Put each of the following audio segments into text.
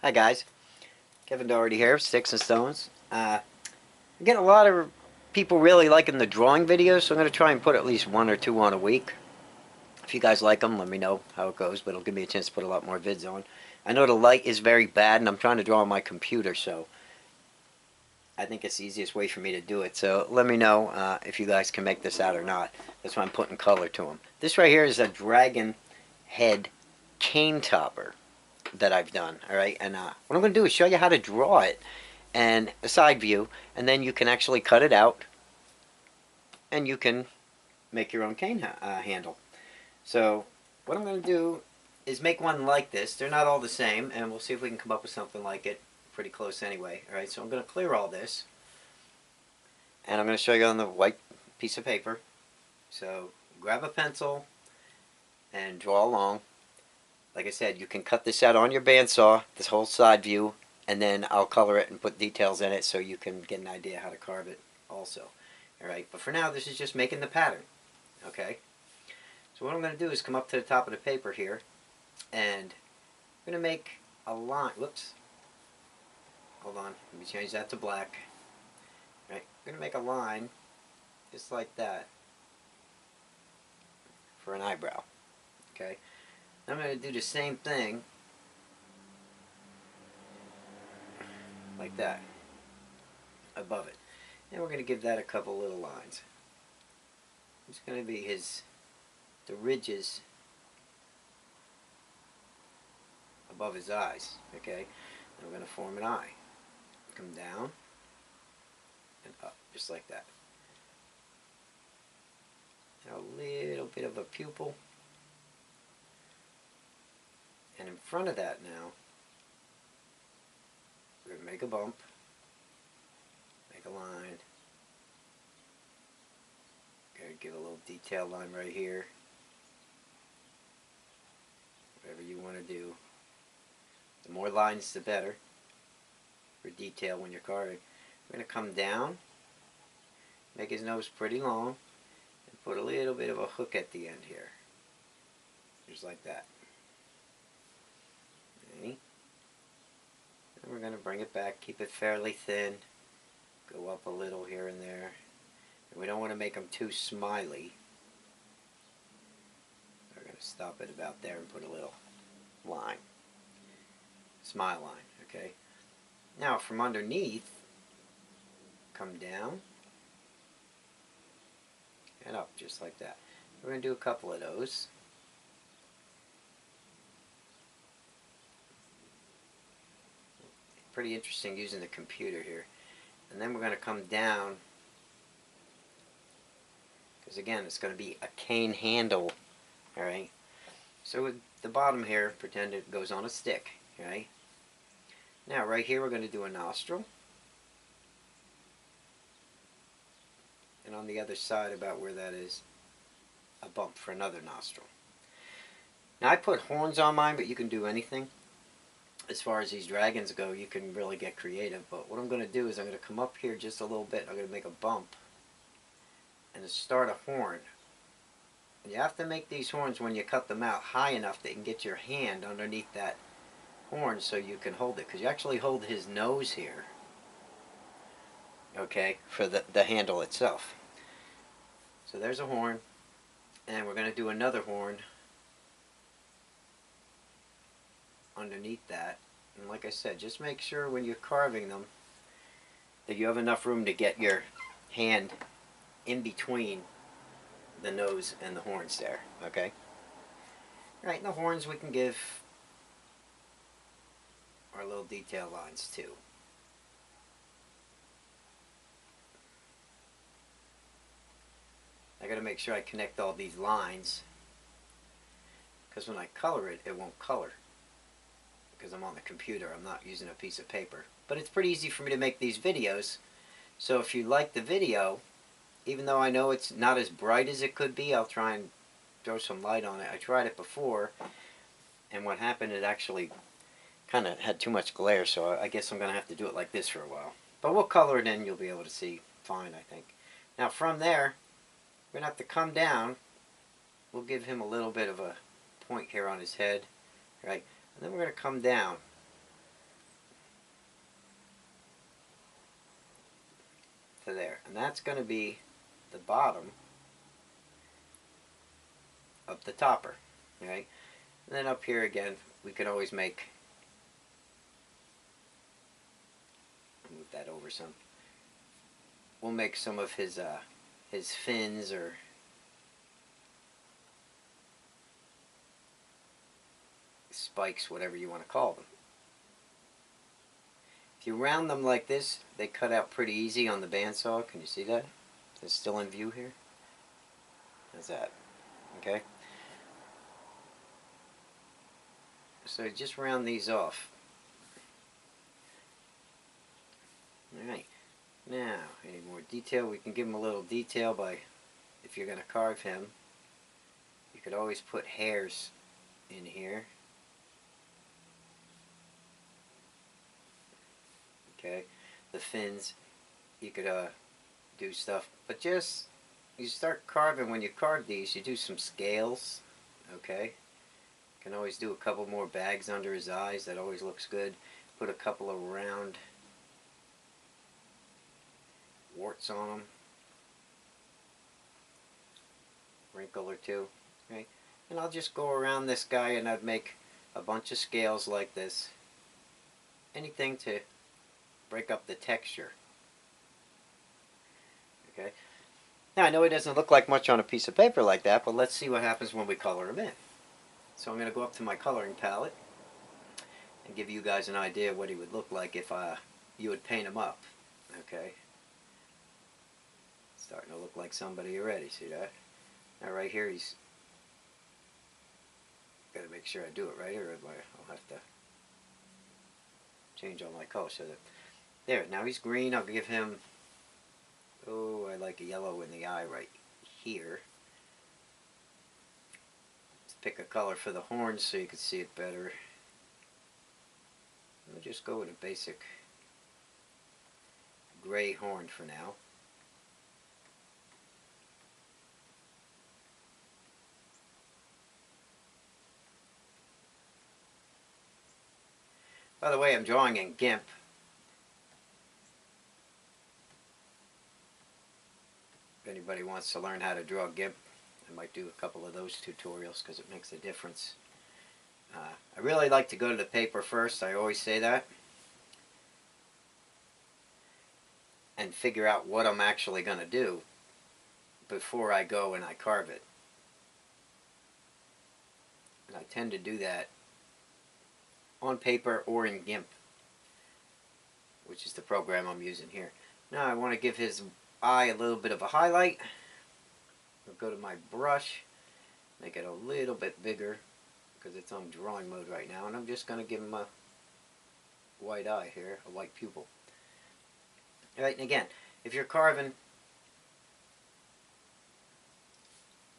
Hi guys, Kevin Doherty here, Stix and Stones. I get a lot of people really liking the drawing videos, so I'm going to try and put at least one or two on a week. If you guys like them, let me know how it goes, but it'll give me a chance to put a lot more vids on. I know the light is very bad, and I'm trying to draw on my computer, so I think it's the easiest way for me to do it. So let me know if you guys can make this out or not. That's why I'm putting color to them. This right here is a dragon head cane topper that I've done, alright? And what I'm going to do is show you how to draw it and a side view, and then you can actually cut it out and you can make your own cane handle. So what I'm going to do is make one like this. They're not all the same, and we'll see if we can come up with something like it pretty close anyway. Alright, so I'm going to clear all this, and I'm going to show you on the white piece of paper. So grab a pencil and draw along. Like I said, you can cut this out on your bandsaw, this whole side view, and then I'll color it and put details in it so you can get an idea how to carve it also. Alright, but for now this is just making the pattern. Okay? So what I'm going to do is come up to the top of the paper here, and I'm going to make a line. Whoops. Hold on. Let me change that to black. Alright, I'm going to make a line just like that for an eyebrow. Okay? I'm going to do the same thing like that above it. And we're going to give that a couple little lines. It's going to be the ridges above his eyes. Okay? And we're going to form an eye. Come down and up, just like that. Now a little bit of a pupil. And in front of that now, we're going to make a bump, make a line, going to give a little detail line right here, whatever you want to do. The more lines the better for detail when you're carving. We're going to come down, make his nose pretty long, and put a little bit of a hook at the end here, just like that. Okay. And we're going to bring it back, keep it fairly thin, go up a little here and there. And we don't want to make them too smiley. We're going to stop it about there and put a little line, smile line, okay? Now from underneath, come down and up just like that. We're going to do a couple of those. Pretty interesting using the computer here. And then we're going to come down, because again it's going to be a cane handle. Alright, so with the bottom here, pretend it goes on a stick. Alright, now right here we're going to do a nostril, and on the other side about where that is, a bump for another nostril. Now I put horns on mine, but you can do anything. As far as these dragons go, you can really get creative, but what I'm going to do is I'm going to come up here just a little bit. I'm going to make a bump and start a horn. And you have to make these horns, when you cut them out, high enough that you can get your hand underneath that horn so you can hold it, because you actually hold his nose here, okay, for the handle itself. So there's a horn, and we're going to do another horn underneath that. And like I said, just make sure when you're carving them that you have enough room to get your hand in between the nose and the horns there, okay? Alright, and the horns we can give our little detail lines too. I gotta make sure I connect all these lines, because when I color it, it won't color. Because I'm on the computer, I'm not using a piece of paper. But it's pretty easy for me to make these videos, so if you like the video, even though I know it's not as bright as it could be, I'll try and throw some light on it. I tried it before, and what happened, it actually kind of had too much glare, so I guess I'm going to have to do it like this for a while. But we'll color it in, you'll be able to see fine, I think. Now from there, we're going to have to come down. We'll give him a little bit of a point here on his head, right? And then we're going to come down to there. And that's going to be the bottom of the topper. Okay? And then up here again, we can always make, move that over some, we'll make some of his fins or spikes, whatever you want to call them. If you round them like this, they cut out pretty easy on the bandsaw. Can you see that? Is it still in view here? How's that? Okay. So just round these off. Alright. Now, any more detail? We can give him a little detail by, if you're going to carve him, you could always put hairs in here. Okay, the fins, you could do stuff, but just, you start carving, when you carve these, you do some scales, okay? You can always do a couple more bags under his eyes, that always looks good. Put a couple of round warts on them, wrinkle or two, okay? And I'll just go around this guy and I'd make a bunch of scales like this. Anything to break up the texture. Okay. Now I know it doesn't look like much on a piece of paper like that, but let's see what happens when we color him in. So I'm going to go up to my coloring palette and give you guys an idea of what he would look like if you would paint him up. Okay. Starting to look like somebody already. See that? Now right here he's got to make sure I do it right, or I'll have to change all my colors so that. There, now he's green. I'll give him, oh, I like a yellow in the eye right here. Let's pick a color for the horns so you can see it better. We'll just go with a basic gray horn for now. By the way, I'm drawing in GIMP. If anybody wants to learn how to draw GIMP, I might do a couple of those tutorials because it makes a difference. I really like to go to the paper first, I always say that, and figure out what I'm actually going to do before I go and I carve it. And I tend to do that on paper or in GIMP, which is the program I'm using here. Now I want to give his eye a little bit of a highlight. I'll go to my brush, make it a little bit bigger because it's on drawing mode right now, and I'm just going to give him a white eye here, a white pupil. Alright, and again, if you're carving,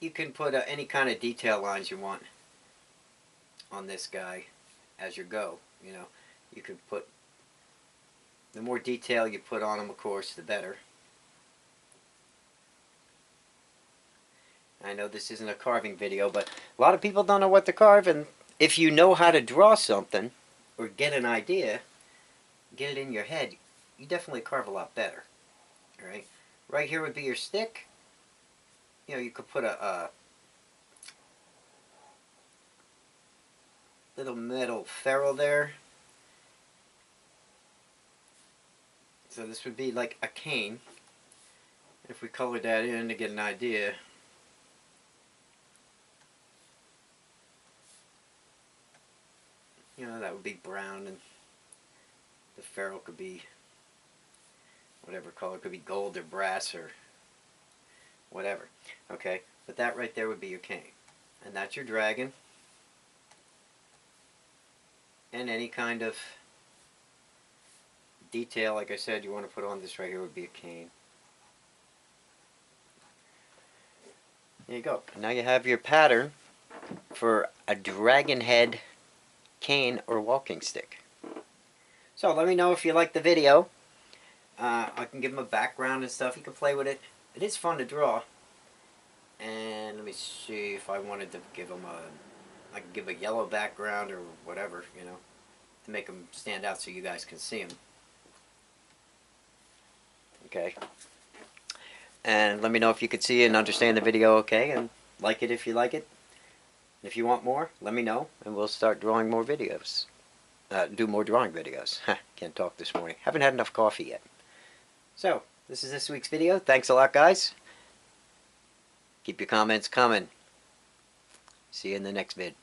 you can put any kind of detail lines you want on this guy as you go. You know, you could put, the more detail you put on him, of course, the better. I know this isn't a carving video, but a lot of people don't know what to carve, and if you know how to draw something or get an idea, get it in your head, you definitely carve a lot better. Alright? Right here would be your stick. You know, you could put a little metal ferrule there. So this would be like a cane. If we colored that in to get an idea. You know, that would be brown, and the ferrule could be whatever color. It could be gold or brass or whatever. Okay, but that right there would be your cane. And that's your dragon. And any kind of detail, like I said, you want to put on this right here would be a cane. There you go. Now you have your pattern for a dragon head cane or walking stick. So let me know if you like the video. I can give him a background and stuff. You can play with it. It is fun to draw. And let me see if I wanted to give him I could give a yellow background or whatever, you know, to make him stand out so you guys can see him. Okay. And let me know if you could see and understand the video okay, and like it if you like it. If you want more, let me know, and we'll start drawing more videos. Do more drawing videos. Can't talk this morning. Haven't had enough coffee yet. So, this is this week's video. Thanks a lot, guys. Keep your comments coming. See you in the next vid.